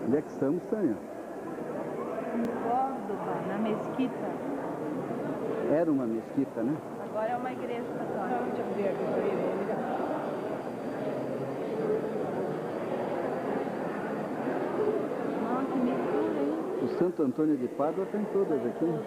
Onde é que estamos, Tânia? Em Córdoba, na mesquita. Era uma mesquita, né? Agora é uma igreja católica. Nossa, que mistura, hein? O Santo Antônio de Pádua tem todas aqui.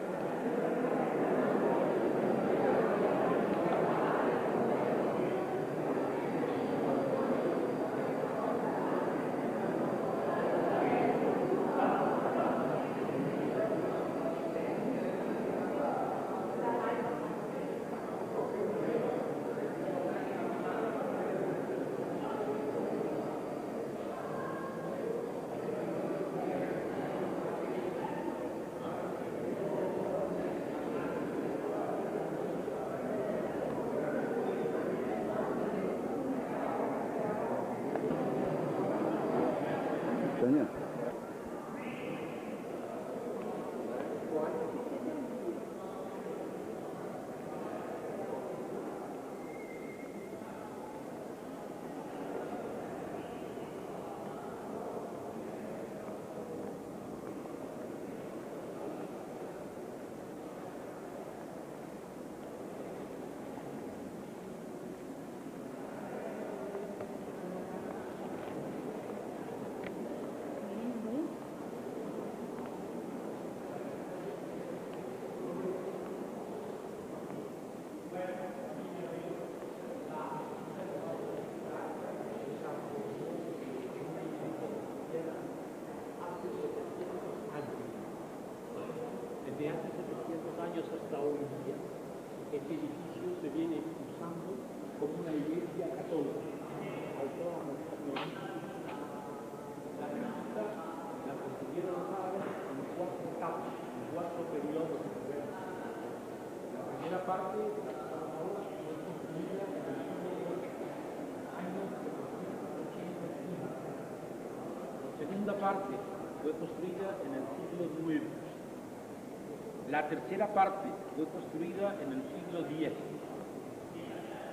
Tânia? Desde hace 700 años hasta hoy en día, este edificio se viene usando como una iglesia católica. La construyeron los árabes en 4 etapas, en 4 periodos de gobierno. La primera parte de la ahora fue construida en el siglo años 485. La segunda parte fue construida en el siglo IX. La tercera parte fue construida en el siglo X.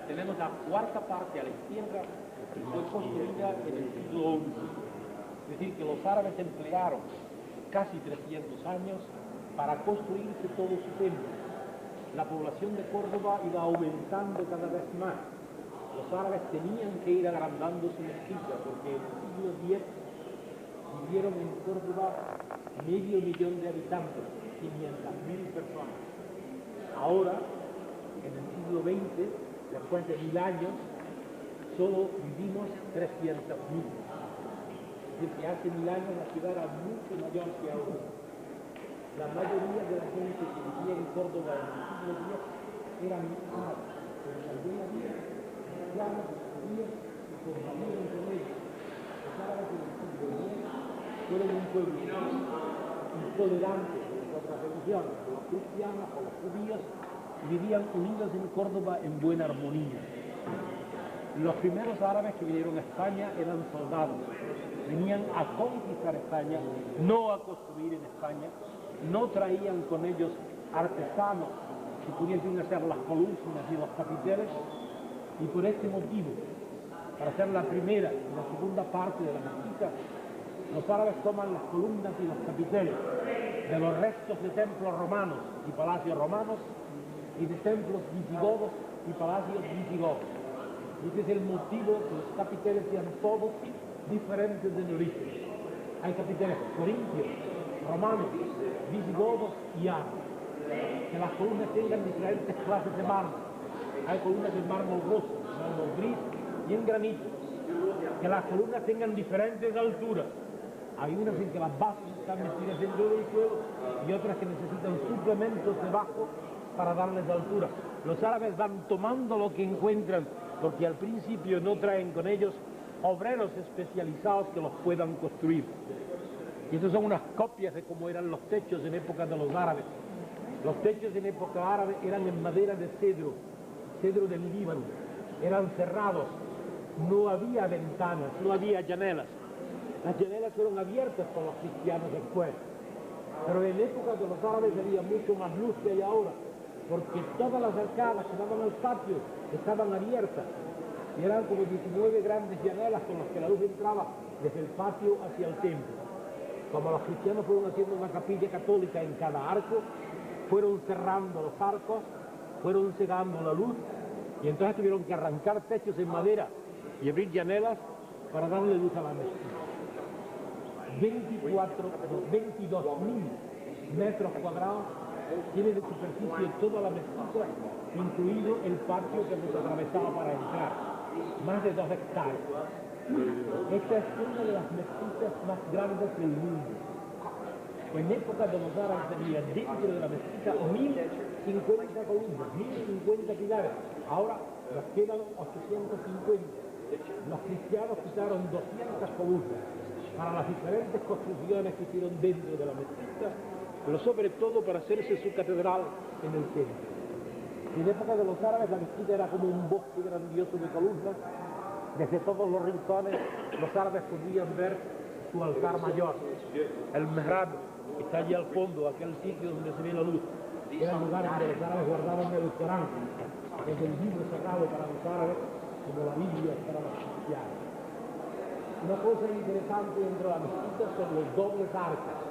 Tenemos la cuarta parte a la izquierda que fue construida en el siglo XI. Es decir, que los árabes emplearon casi 300 años para construirse todo su templo. La población de Córdoba iba aumentando cada vez más. Los árabes tenían que ir agrandando su mezquita porque en el siglo X vivieron en Córdoba 500.000 de habitantes. 500.000 personas. Ahora, en el siglo XX, después de 1000 años, solo vivimos 300.000. Es decir, que hace 1000 años la ciudad era mucho mayor que ahora. La mayoría de la gente que vivía en Córdoba en el siglo X eran árabes, pero también había cristianos, judíos y compartían con ellos. Los árabes en el siglo X fueron un pueblo intolerante otras religiones, los cristianos o los judíos, vivían unidos en Córdoba en buena armonía. Los primeros árabes que vinieron a España eran soldados, venían a conquistar España, no a construir en España, no traían con ellos artesanos que pudiesen hacer las columnas y los capiteles, y por este motivo, para hacer la primera y la segunda parte de la mezquita, los árabes toman las columnas y los capiteles de los restos de templos romanos y palacios romanos y de templos visigodos y palacios visigodos. Ese es el motivo que los capiteles sean todos diferentes en origen. Hay capiteles corintios, romanos, visigodos y árabes. Que las columnas tengan diferentes clases de mármol. Hay columnas de mármol rojo, mármol gris y en granito. Que las columnas tengan diferentes alturas. Hay unas en que las bases están metidas dentro del suelo y otras que necesitan suplementos debajo para darles altura. Los árabes van tomando lo que encuentran porque al principio no traen con ellos obreros especializados que los puedan construir. Y estas son unas copias de cómo eran los techos en época de los árabes. Los techos en época árabe eran en madera de cedro, cedro del Líbano. Eran cerrados, no había ventanas, no había llanelas. Las llanelas fueron abiertas por los cristianos después. Pero en época de los árabes había mucho más luz que hay ahora, porque todas las arcadas que daban al patio estaban abiertas. Y eran como 19 grandes llanelas con las que la luz entraba desde el patio hacia el templo. Como los cristianos fueron haciendo una capilla católica en cada arco, fueron cerrando los arcos, fueron cegando la luz, y entonces tuvieron que arrancar techos en madera y abrir llanelas para darle luz a la mezquita. 22.000 metros cuadrados tiene de superficie toda la mezquita, incluido el patio que nos atravesaba para entrar, más de 2 hectáreas. Esta es una de las mezquitas más grandes del mundo. En época de los árabes tenía dentro de la mezquita 1.050 columnas, 1.050 pilares. Ahora nos quedan 850. Los cristianos quitaron 200 columnas para las diferentes construcciones que hicieron dentro de la mezquita, pero sobre todo para hacerse su catedral en el centro. En época de los árabes la mezquita era como un bosque grandioso de columnas. Desde todos los rincones los árabes podían ver su altar mayor, el mihrab, que está allí al fondo, aquel sitio donde se ve la luz. Era el lugar donde los árabes guardaban el Corán, que es el libro sagrado para los árabes, como la Biblia para los cristianos. Una cosa interesante dentro de la mezquita son los dobles arcos.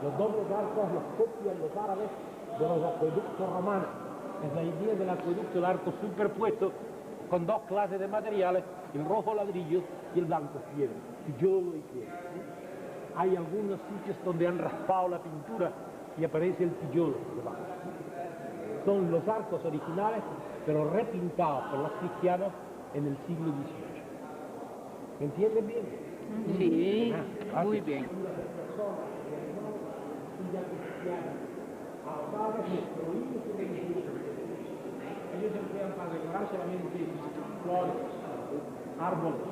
Los dobles arcos los copian los árabes de los acueductos romanos. Es la idea del acueducto, el arco superpuesto, con 2 clases de materiales, el rojo ladrillo y el blanco piedra, tijolo y piedra. Hay algunos sitios donde han raspado la pintura y aparece el tijolo debajo. Son los arcos originales, pero repintados por los cristianos en el siglo XVIII. ¿Me entienden bien? Sí, muy bien. Ellos emplean para decorar solamente flores, árboles,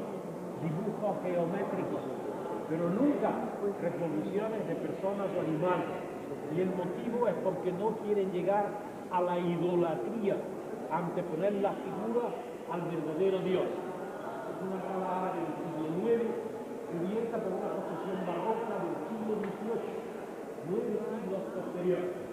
dibujos geométricos, pero nunca reproducciones de personas o animales. Y el motivo es porque no quieren llegar a la idolatría, anteponer la figura al verdadero Dios. Es una sala del siglo IX, cubierta por una construcción barroca del siglo XVIII, 9 siglos posteriores.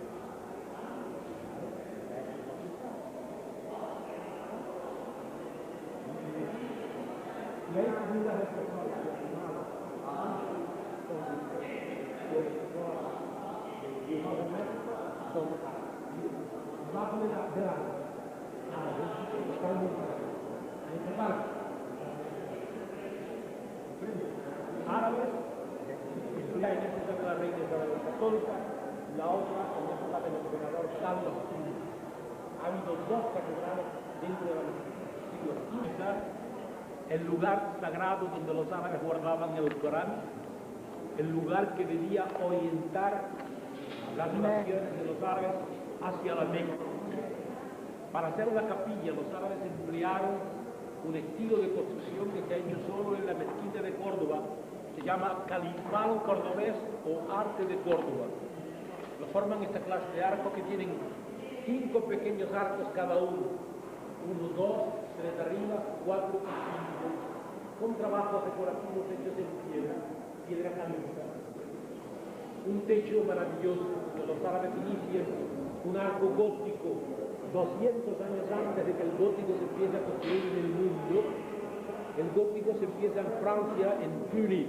Y hay figuras de personas árabes, la en época de la reina Isabel Católica, la otra en época del emperador Carlos V. Ha habido 2 catedrales dentro de la mezquita. El lugar sagrado donde los árabes guardaban el Corán, el lugar que debía orientar las oraciones de los árabes hacia la Meca. Para hacer la capilla, los árabes emplearon un estilo de construcción que se ha hecho solo en la mezquita de Córdoba, se llama calimán cordobés o arte de Córdoba. Lo forman esta clase de arcos que tienen 5 pequeños arcos cada uno, 1, 2, 3 arriba, 4 y 5, con trabajos decorativos hechos en piedra caliza. Un techo maravilloso, donde los árabes inician un arco gótico 200 años antes de que el gótico se empiece a construir en el mundo. El gótico se empieza en Francia, en Cluny,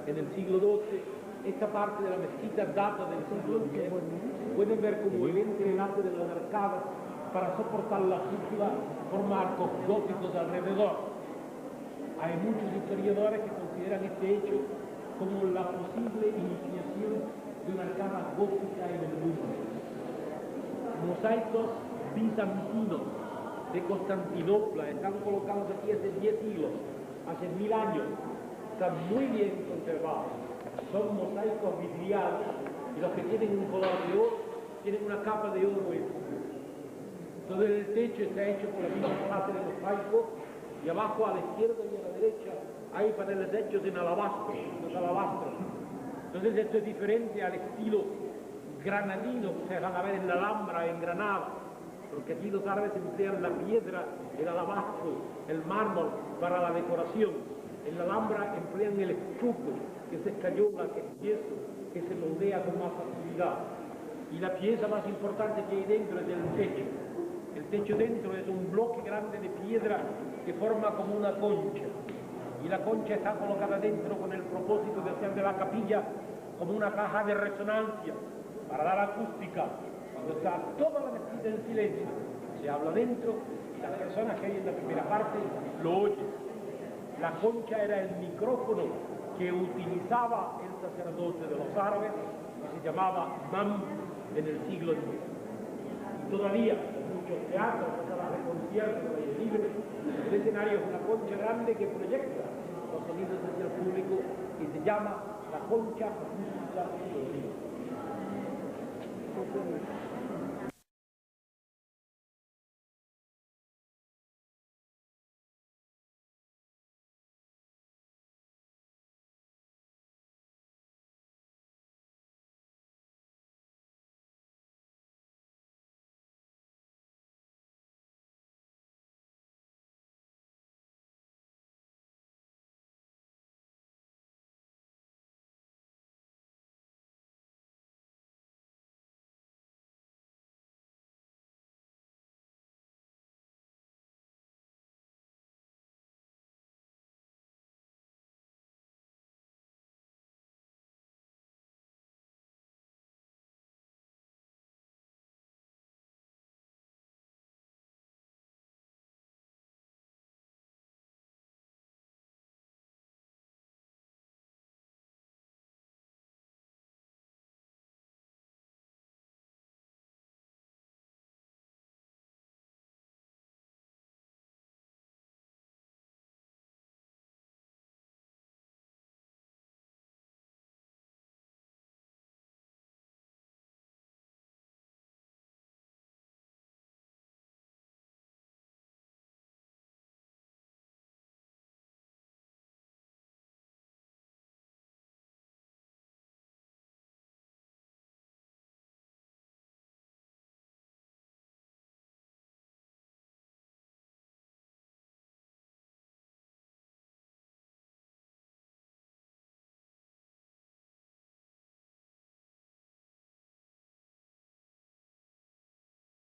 en el siglo XII. Esta parte de la mezquita data del siglo X. Pueden ver como el entrelace de las arcadas para soportar la cúpula forma arcos góticos alrededor. Hay muchos historiadores que consideran este hecho como la posible iniciación de una arcada gótica en el mundo. Mosaicos bizantinos de Constantinopla están colocados aquí hace 10 siglos, hace 1000 años. Están muy bien conservados. Son mosaicos vidriados y los que tienen un color de oro tienen una capa de oro encima. Todo el techo está hecho por la misma clase de mosaico y abajo a la izquierda y a la derecha hay paneles hechos en alabastro, los alabastros. Entonces esto es diferente al estilo granadino que se van a ver en la Alhambra, en Granada, porque aquí los árabes emplean la piedra, el alabastro, el mármol para la decoración. En la Alhambra emplean el estuco, que es escayola, que es yeso, que se moldea con más facilidad. Y la pieza más importante que hay dentro es el techo. El techo dentro es un bloque grande de piedra que forma como una concha. Y la concha está colocada dentro con el propósito de hacer de la capilla como una caja de resonancia para dar acústica. Cuando está toda la mezquita en silencio, se habla dentro y las personas que hay en la primera parte lo oyen. La concha era el micrófono que utilizaba el sacerdote de los árabes, que se llamaba imam en el siglo X. Y todavía en muchos teatros, en salas de conciertos, al aire libre, el escenario es una concha grande que proyecta los sonidos hacia el público y se llama la concha acústica de Río.